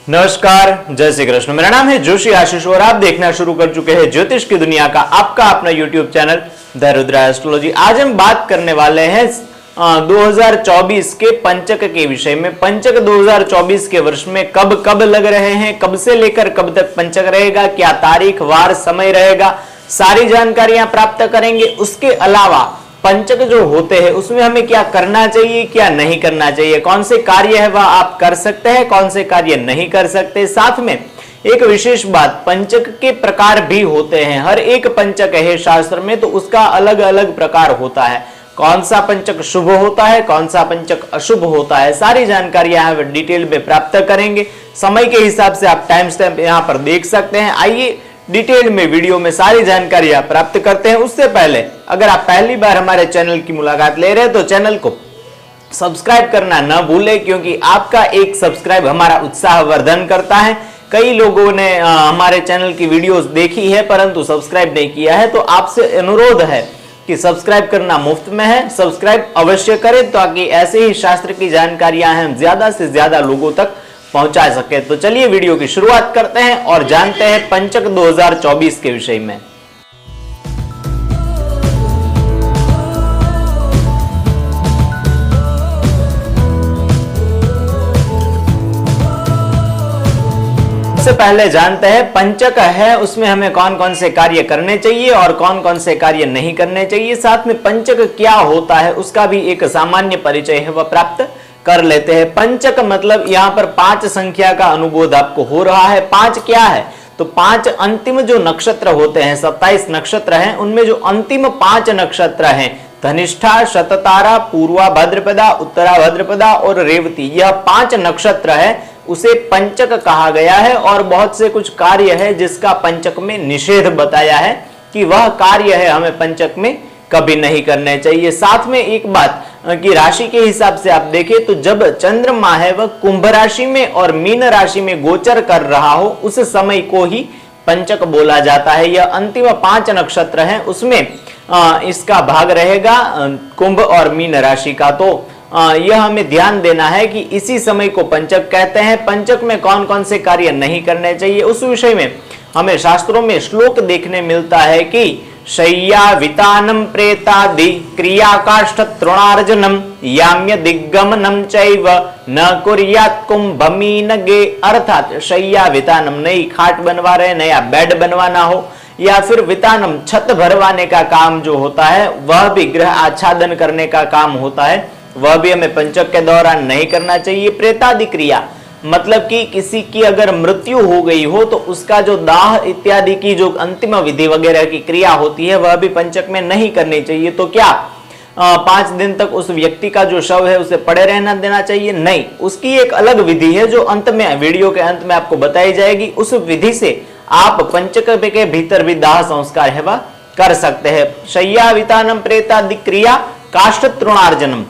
नमस्कार, जय श्री कृष्ण। मेरा नाम है जोशी आशीष और आप देखना शुरू कर चुके हैं ज्योतिष की दुनिया का आपका अपना YouTube channel the Rudra astrology. आज हम बात करने वाले हैं 2024 के पंचक के विषय में। पंचक 2024 के वर्ष में कब कब लग रहे हैं, कब से लेकर कब तक पंचक रहेगा, क्या तारीख वार समय रहेगा, सारी जानकारियां प्राप्त करेंगे। उसके अलावा पंचक जो होते हैं उसमें हमें क्या करना चाहिए, क्या नहीं करना चाहिए, कौन से कार्य है वह आप कर सकते हैं, कौन से कार्य नहीं कर सकते। साथ में एक विशेष बात, पंचक के प्रकार भी होते हैं। हर एक पंचक है शास्त्र में तो उसका अलग अलग प्रकार होता है। कौन सा पंचक शुभ होता है, कौन सा पंचक अशुभ होता है, सारी जानकारियां हम डिटेल में प्राप्त करेंगे। समय के हिसाब से आप टाइम स्टैम्प यहां पर देख सकते हैं। आइए डिटेल में वीडियो में सारी जानकारियां प्राप्त करते हैं। उससे पहले अगर आप पहली बार हमारे चैनल की मुलाकात ले रहे हैं तो चैनल को सब्सक्राइब करना न भूलें, क्योंकि आपका एक सब्सक्राइब हमारा उत्साह वर्धन करता है। कई लोगों ने हमारे चैनल की वीडियोस देखी है परंतु सब्सक्राइब नहीं किया है, तो आपसे अनुरोध है कि सब्सक्राइब करना मुफ्त में है, सब्सक्राइब अवश्य करें ताकि ऐसे ही शास्त्र की जानकारियां हम ज्यादा से ज्यादा लोगों तक पहुंचा सके। तो चलिए वीडियो की शुरुआत करते हैं और जानते हैं पंचक 2024 के विषय में। सबसे पहले जानते हैं पंचक है उसमें हमें कौन कौन से कार्य करने चाहिए और कौन कौन से कार्य नहीं करने चाहिए। साथ में पंचक क्या होता है उसका भी एक सामान्य परिचय है वह प्राप्त कर लेते हैं। पंचक मतलब यहां पर 5 संख्या का अनुबोध आपको हो रहा है। 5 क्या है तो 5 अंतिम जो नक्षत्र होते हैं, 27 नक्षत्र हैं, उनमें जो अंतिम 5 नक्षत्र हैं धनिष्ठा, शततारा, पूर्वा भाद्रपदा, उत्तरा भाद्रपदा और रेवती, यह 5 नक्षत्र है उसे पंचक कहा गया है। और बहुत से कुछ कार्य है जिसका पंचक में निषेध बताया है कि वह कार्य है हमें पंचक में कभी नहीं करने चाहिए। साथ में एक बात कि राशि के हिसाब से आप देखें तो जब चंद्रमा है वह कुंभ राशि में और मीन राशि में गोचर कर रहा हो उस समय को ही पंचक बोला जाता है। यह अंतिम 5 नक्षत्र हैं उसमें इसका भाग रहेगा कुंभ और मीन राशि का। तो यह हमें ध्यान देना है कि इसी समय को पंचक कहते हैं। पंचक में कौन कौन से कार्य नहीं करने चाहिए उस विषय में हमें शास्त्रों में श्लोक देखने मिलता है कि शय्या वितानम प्रेतादि क्रियाकाष्ठ तृणार्जनम याम्य दिग्गमनम चैव न कुर्यात् कुंभमीनगे। अर्थात शय्या वितानम, नई खाट बनवा रहे, नया बेड बनवाना हो या फिर वितानम छत भरवाने का काम जो होता है वह भी गृह आच्छादन करने का काम होता है, वह भी हमें पंचक के दौरान नहीं करना चाहिए। प्रेतादि क्रिया मतलब कि किसी की अगर मृत्यु हो गई हो तो उसका जो दाह इत्यादि की जो अंतिम विधि वगैरह की क्रिया होती है वह भी पंचक में नहीं करनी चाहिए। तो क्या 5 दिन तक उस व्यक्ति का जो शव है उसे पड़े रहना देना चाहिए? नहीं, उसकी एक अलग विधि है जो अंत में वीडियो के अंत में आपको बताई जाएगी। उस विधि से आप पंचक के भीतर भी दाह संस्कार है वह कर सकते हैं। शय्या वितानम प्रेतादि क्रिया काष्ठ तृणार्जनम,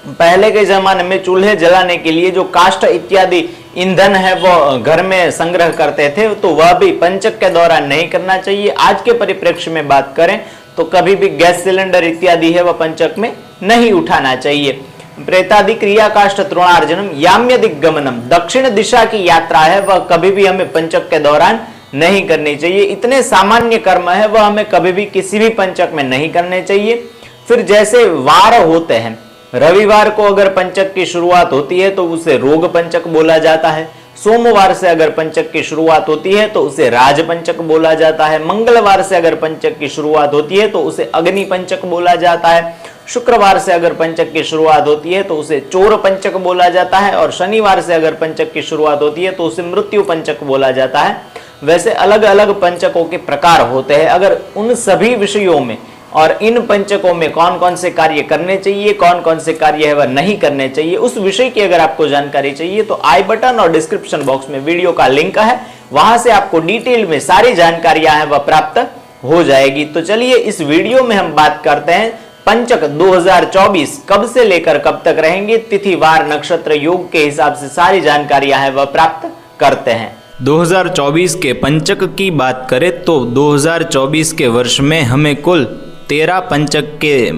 पहले के जमाने में चूल्हे जलाने के लिए जो काष्ठ इत्यादि ईंधन है वो घर में संग्रह करते थे तो वह भी पंचक के दौरान नहीं करना चाहिए। आज के परिप्रेक्ष्य में बात करें तो कभी भी गैस सिलेंडर इत्यादि है वह पंचक में नहीं उठाना चाहिए। प्रेतादि क्रिया काष्ठ तृणार्जनम याम्य दिग्गमनम, दक्षिण दिशा की यात्रा है वह कभी भी हमें पंचक के दौरान नहीं करनी चाहिए। इतने सामान्य कर्म है वह हमें कभी भी किसी भी पंचक में नहीं करने चाहिए। फिर जैसे वार होते हैं, रविवार को अगर पंचक की शुरुआत होती है तो उसे रोग पंचक बोला जाता है। सोमवार से अगर पंचक की शुरुआत होती है तो उसे राज पंचक बोला जाता है। मंगलवार से अगर पंचक की शुरुआत होती है तो उसे अग्नि पंचक बोला जाता है। शुक्रवार से अगर पंचक की शुरुआत होती है तो उसे चोर पंचक बोला जाता है। और शनिवार से अगर पंचक की शुरुआत होती है तो उसे मृत्यु पंचक बोला जाता है। वैसे अलग अलग पंचकों के प्रकार होते हैं। अगर उन सभी विषयों में और इन पंचकों में कौन कौन से कार्य करने चाहिए, कौन कौन से कार्य है वह नहीं करने चाहिए, उस विषय की अगर आपको जानकारी चाहिए तो आई बटन और डिस्क्रिप्शन बॉक्स में वीडियो का लिंक है, वहां से आपको डिटेल में सारी जानकारियां हैं वह प्राप्त हो जाएगी। तो चलिए इस वीडियो में हम बात करते हैं पंचक 2024 कब से लेकर कब तक रहेंगे, तिथि वार नक्षत्र योग के हिसाब से सारी जानकारियां हैं वह प्राप्त करते हैं। 2024 के पंचक की बात करें तो 2024 के वर्ष में हमें कुल 13 पंचक के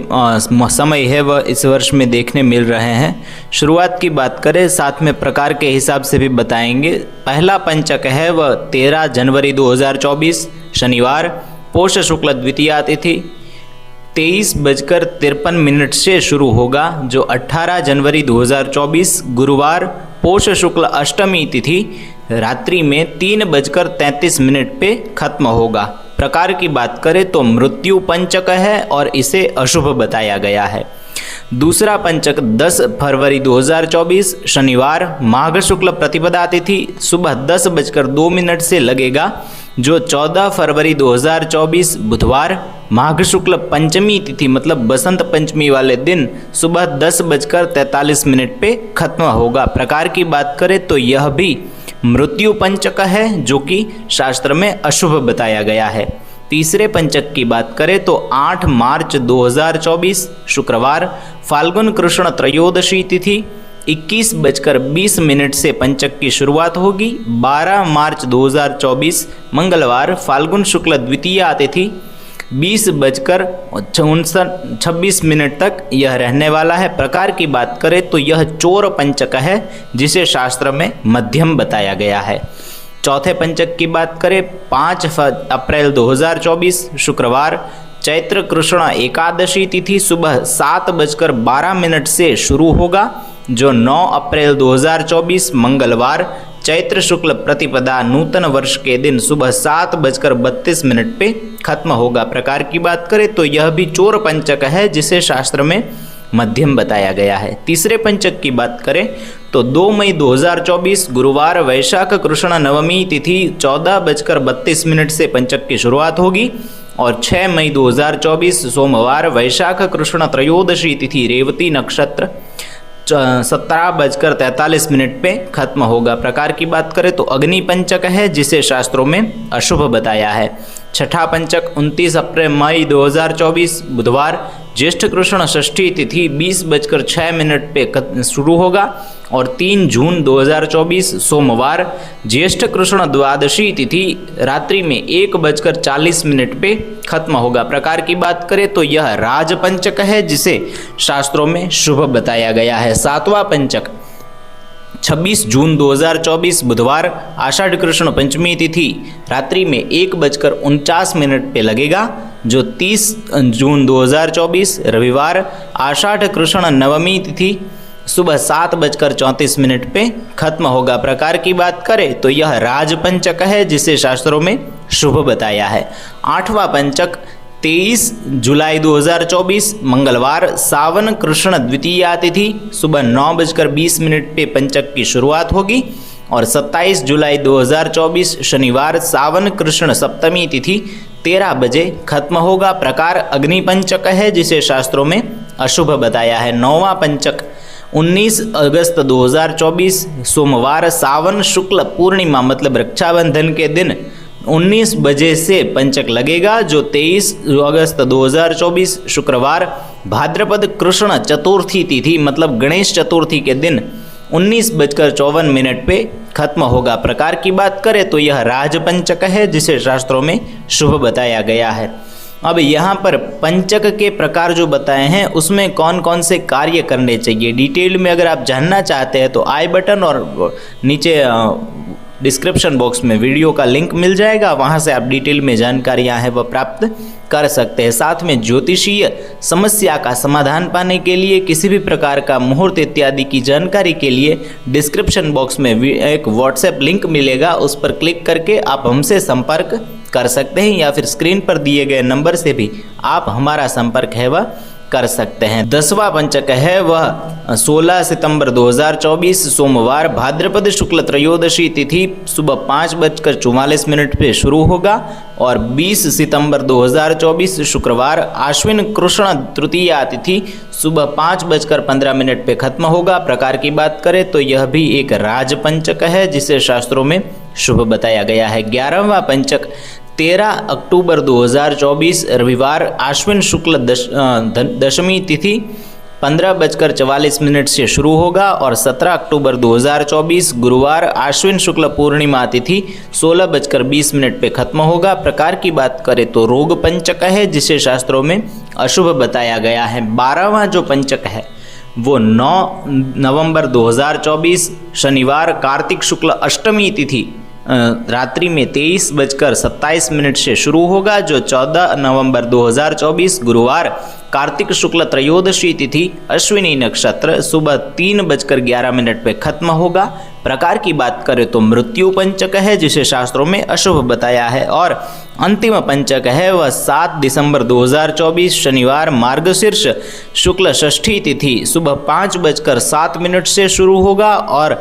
समय है वह इस वर्ष में देखने मिल रहे हैं। शुरुआत की बात करें, साथ में प्रकार के हिसाब से भी बताएंगे। पहला पंचक है वह 13 जनवरी 2024 शनिवार, पोष शुक्ल द्वितीया तिथि 23:53 से शुरू होगा, जो 18 जनवरी 2024 गुरुवार, पोष शुक्ल अष्टमी तिथि रात्रि में 3:33 पे खत्म होगा। प्रकार की बात करें तो मृत्यु पंचक है और इसे अशुभ बताया गया है। दूसरा पंचक 10 फरवरी 2024 शनिवार, माघ शुक्ल प्रतिपदा तिथि सुबह 10:02 से लगेगा, जो 14 फरवरी 2024 बुधवार, माघ शुक्ल पंचमी तिथि मतलब बसंत पंचमी वाले दिन सुबह 10:43 पे खत्म होगा। प्रकार की बात करें तो यह भी मृत्यु पंचक है, जो कि शास्त्र में अशुभ बताया गया है। तीसरे पंचक की बात करें तो 8 मार्च 2024 शुक्रवार, फाल्गुन कृष्ण त्रयोदशी तिथि 21:20 से पंचक की शुरुआत होगी। 12 मार्च 2024 मंगलवार, फाल्गुन शुक्ल द्वितीया तिथि 20:26 तक यह रहने वाला है। प्रकार की बात करें तो यह चोर पंचक है, जिसे शास्त्र में मध्यम बताया गया है। चौथे पंचक की बात करें 5 अप्रैल 2024 शुक्रवार, चैत्र कृष्ण एकादशी तिथि सुबह 7:12 से शुरू होगा, जो 9 अप्रैल 2024 मंगलवार, चैत्र शुक्ल प्रतिपदा नूतन वर्ष के दिन सुबह 7:32 पे खत्म होगा। प्रकार की बात करें तो यह भी चोर पंचक है, जिसे शास्त्र में मध्यम बताया गया है। तीसरे पंचक की बात करें तो 2 मई 2024 गुरुवार, वैशाख कृष्ण नवमी तिथि 14:32 से पंचक की शुरुआत होगी, और 6 मई 2024 सोमवार, वैशाख कृष्ण त्रयोदशी तिथि रेवती नक्षत्र 17:43 पे खत्म होगा। प्रकार की बात करें तो अग्नि पंचक है, जिसे शास्त्रों में अशुभ बताया है। छठा पंचक 29 अप्रैल मई 2024 बुधवार, ज्येष्ठ कृष्ण षष्ठी तिथि 20:06 पे शुरू होगा, और 3 जून 2024 सोमवार, ज्येष्ठ कृष्ण द्वादशी तिथि रात्रि में 1:40 पे खत्म होगा। प्रकार की बात करें तो यह राजपंचक है, जिसे शास्त्रों में शुभ बताया गया है। सातवां पंचक 26 जून 2024 बुधवार, आषाढ़ कृष्ण पंचमी तिथि रात्रि में 1:49 पे लगेगा, जो 30 जून 2024 रविवार, आषाढ़ कृष्ण नवमी तिथि सुबह 7:34 पे खत्म होगा। प्रकार की बात करें तो यह राजपंचक है, जिसे शास्त्रों में शुभ बताया है। आठवां पंचक 23 जुलाई 2024 मंगलवार, सावन कृष्ण द्वितीया तिथि सुबह 9:20 पे पंचक की शुरुआत होगी, और 27 जुलाई 2024 शनिवार, सावन कृष्ण सप्तमी तिथि 13 बजे खत्म होगा। प्रकार अग्नि पंचक है, जिसे शास्त्रों में अशुभ बताया है। नौवां पंचक 19 अगस्त 2024 सोमवार, सावन शुक्ल पूर्णिमा मतलब रक्षाबंधन के दिन 19 बजे से पंचक लगेगा, जो 23 अगस्त 2024 शुक्रवार, भाद्रपद कृष्ण चतुर्थी तिथि मतलब गणेश चतुर्थी के दिन 19:54 पे खत्म होगा। प्रकार की बात करें तो यह राजपंचक है, जिसे शास्त्रों में शुभ बताया गया है। अब यहाँ पर पंचक के प्रकार जो बताए हैं, उसमें कौन कौन से कार्य करने चाहिए, डिटेल में अगर आप जानना चाहते हैं तो आई बटन और नीचे डिस्क्रिप्शन बॉक्स में वीडियो का लिंक मिल जाएगा, वहाँ से आप डिटेल में जानकारियाँ हैं वह प्राप्त कर सकते हैं। साथ में ज्योतिषीय समस्या का समाधान पाने के लिए, किसी भी प्रकार का मुहूर्त इत्यादि की जानकारी के लिए डिस्क्रिप्शन बॉक्स में एक व्हाट्सएप लिंक मिलेगा, उस पर क्लिक करके आप हमसे संपर्क कर सकते हैं, या फिर स्क्रीन पर दिए गए नंबर से भी आप हमारा संपर्क है वह कर सकते हैं। 10वां पंचक है वह 16 सितंबर 2024 सोमवार, भाद्रपद शुक्ल त्रयोदशी तिथि सुबह 5:44 पे शुरू होगा, और 20 सितंबर 2024 शुक्रवार, आश्विन कृष्ण तृतीया तिथि सुबह 5:15 पे खत्म होगा। प्रकार की बात करें तो यह भी एक राजपंचक है, जिसे शास्त्रों में शुभ बताया गया है। 11वां पंचक 13 अक्टूबर 2024 रविवार, आश्विन शुक्ल दशमी तिथि 15:44 से शुरू होगा और 17 अक्टूबर 2024 गुरुवार आश्विन शुक्ल पूर्णिमा तिथि 16:20 पे खत्म होगा। प्रकार की बात करें तो रोग पंचक है, जिसे शास्त्रों में अशुभ बताया गया है। 12वां जो पंचक है वो 9 नवंबर 2024 शनिवार कार्तिक शुक्ल अष्टमी तिथि रात्रि में 23:27 से शुरू होगा, जो 14 नवंबर 2024 गुरुवार कार्तिक शुक्ल त्रयोदशी तिथि अश्विनी नक्षत्र सुबह 3:11 पे खत्म होगा। प्रकार की बात करें तो मृत्यु पंचक है, जिसे शास्त्रों में अशुभ बताया है। और अंतिम पंचक है वह 7 दिसंबर 2024 शनिवार मार्गशीर्ष शुक्ल षष्ठी तिथि सुबह 5:07 से शुरू होगा और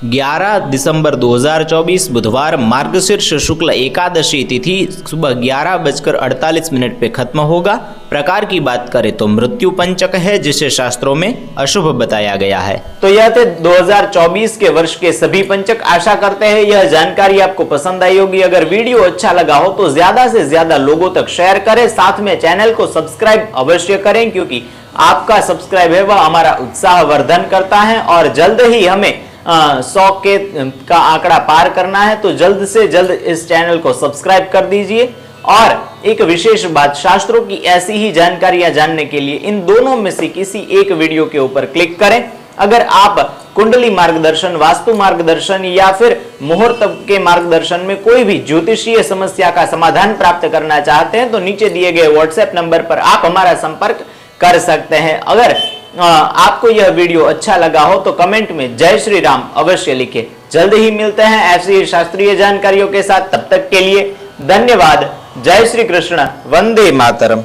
11 दिसंबर 2024 बुधवार मार्गशीर्ष शुक्ल एकादशी तिथि सुबह 11:48 पे खत्म होगा। प्रकार की बात करें तो मृत्यु पंचक है, जिसे शास्त्रों में अशुभ बताया गया है। तो यह थे 2024 के वर्ष के सभी पंचक। आशा करते हैं यह जानकारी आपको पसंद आई होगी। अगर वीडियो अच्छा लगा हो तो ज्यादा से ज्यादा लोगों तक शेयर करें, साथ में चैनल को सब्सक्राइब अवश्य करें, क्योंकि आपका सब्सक्राइब है वह हमारा उत्साह वर्धन करता है और जल्द ही हमें 100 का आंकड़ा पार करना है। तो जल्द से जल्द इस चैनल को सब्सक्राइब कर दीजिए। और एक विशेष बात, शास्त्रों की ऐसी ही जानकारियां जानने के लिए इन दोनों में से किसी एक वीडियो के ऊपर क्लिक करें। अगर आप कुंडली मार्गदर्शन, वास्तु मार्गदर्शन या फिर मुहूर्त के मार्गदर्शन में कोई भी ज्योतिषीय समस्या का समाधान प्राप्त करना चाहते हैं तो नीचे दिए गए व्हाट्सएप नंबर पर आप हमारा संपर्क कर सकते हैं। अगर आपको यह वीडियो अच्छा लगा हो तो कमेंट में जय श्री राम अवश्य लिखें। जल्द ही मिलते हैं ऐसी ही शास्त्रीय जानकारियों के साथ। तब तक के लिए धन्यवाद। जय श्री कृष्ण, वंदे मातरम।